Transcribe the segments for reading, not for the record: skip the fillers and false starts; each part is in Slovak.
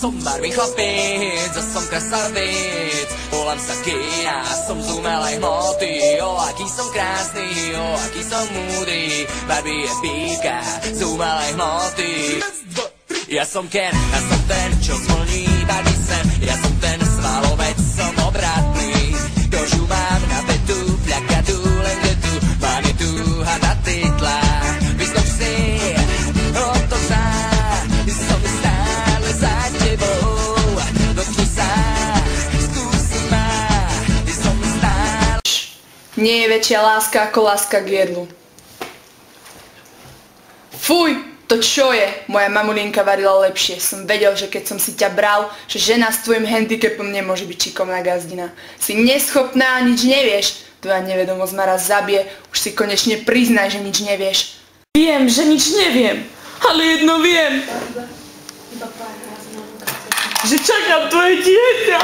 som barvý chlapíc, a som krasavíc. Volám sa Kia, som z umelej hmoty. O, aký som krásny, o, aký som múdry. Barbie je píka z umelej hmoty. Ja som Ken, ja som ten, čo zvoní Barbie sem. Ja som ten svalovec, som obratný. Kožu mám na vetu, pľakadu, len tu. Mám je tu a na titlách. Vyskoč si, o to sa. Som stále za tebou. Dotkni sa, skúsi ma. Som stále. Nie je väčšia láska ako láska k jedlu. Fuj! To čo je? Moja mamulinka varila lepšie. Som vedel, že keď som si ťa bral, že žena s tvojim handicapom nemôže byť šikovná gazdina. Si neschopná a nič nevieš. Tvoja nevedomosť ma raz zabije. Už si konečne priznaj, že nič nevieš. Viem, že nič neviem, ale jedno viem. Že čakám tvoje dieťa.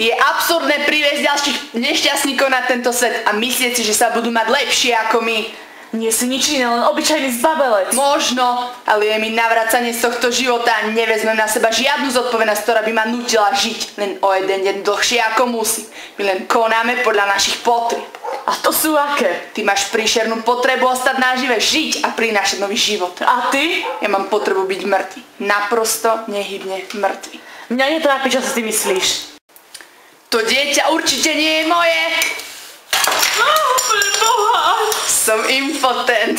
Je absurdné priviesť ďalších nešťastníkov na tento svet a myslieť si, že sa budú mať lepšie ako my. Nie si nič iné, len obyčajný zbabelec. Možno, ale je mi navracanie z tohto života a nevezmem na seba žiadnu zodpovednosť, ktorá by ma nutila žiť len o jeden deň dlhšie ako musí. My len konáme podľa našich potrieb. A to sú aké? Ty máš príšernú potrebu ostať nažive, žiť a prinášať nový život. A ty? Ja mám potrebu byť mŕtvy. Naprosto nehybne mŕtvy. Mňa netrápi, čo si ty myslíš. To dieťa určite nie je moje. Preboha! Som impotent.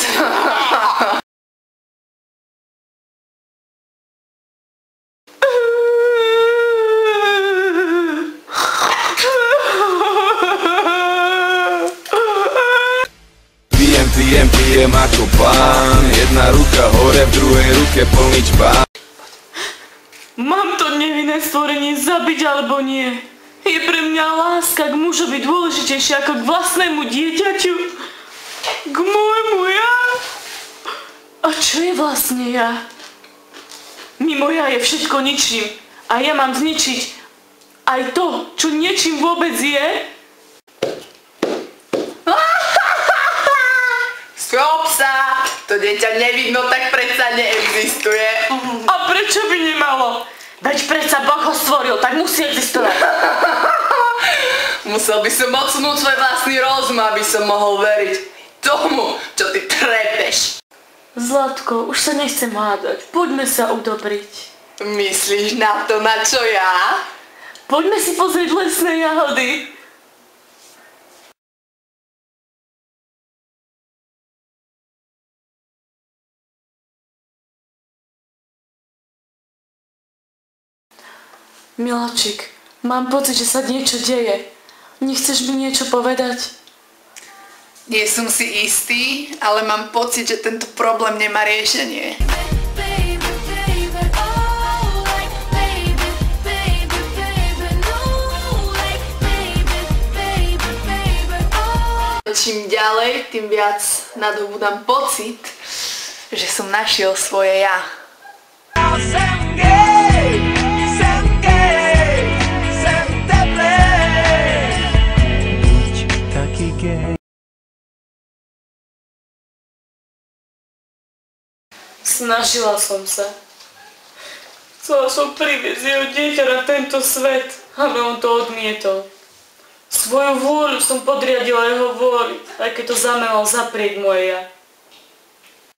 Pijem ako pán. Jedna ruka hore, v druhej ruke plný čbán. Mám to nevinné stvorenie zabiť alebo nie? Je pre mňa láska k mužovi dôležitejšia ako k vlastnému dieťaťu? K môjmu ja? A čo je vlastne ja? Mimo ja je všetko ničím. A ja mám zničiť aj to, čo niečím vôbec je? Schop sa! To dieťa nevidno, tak predsa neexistuje. A prečo by nemalo? Veď predsa Boh ho stvoril, tak musí existovať. Musel by som odsunúť svoj vlastný rozum, aby som mohol veriť tomu, čo ty trepeš. Zlatko, už sa nechcem hádať. Poďme sa udobriť. Myslíš na to, na čo ja? Poďme si pozrieť lesné jahody. Miláčik, mám pocit, že sa niečo deje. Nechceš mi niečo povedať? Nie som si istý, ale mám pocit, že tento problém nemá riešenie. Čím ďalej, tým viac nadobúdam pocit, že som našiel svoje ja. Snažila som sa. Chcela som priviesť jeho dieťa na tento svet, ale on to odmietol. Svoju vôľu som podriadila jeho vôli, aj keď to znamenalo zaprieť moje ja.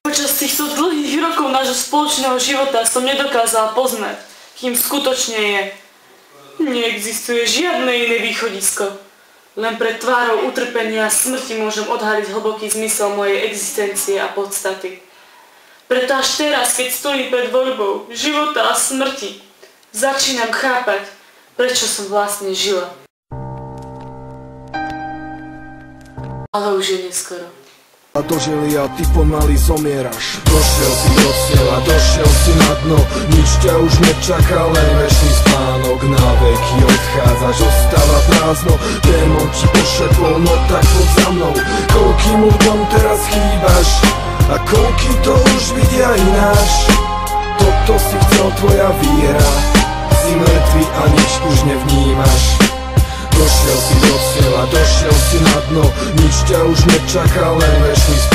Počas týchto dlhých rokov nášho spoločného života som nedokázala poznať, kým skutočne je. Neexistuje žiadne iné východisko. Len pred tvárou utrpenia a smrti môžem odhaliť hlboký zmysel mojej existencie a podstaty. Preto až teraz, keď stojím pred voľbou života a smrti, začínam chápať, prečo som vlastne žila. Ale už je neskoro. A dožili a ty pomaly zomieraš. Došiel si do cieľa, došiel si na dno. Nič ťa už nečaká, len večný spánok. Na veky odchádzaš, ostáva prázdno. Démon ti pošepol, no tak poď za mnou. Koľkým ľuďom teraz chýbaš a koľky to už vidia ináš. Toto si chcel tvoja viera. Si mŕtvy a nič už nevnímaš. Došiel si do cieľa, došiel si na dno, nič ťa už nečaká, len večný spánok.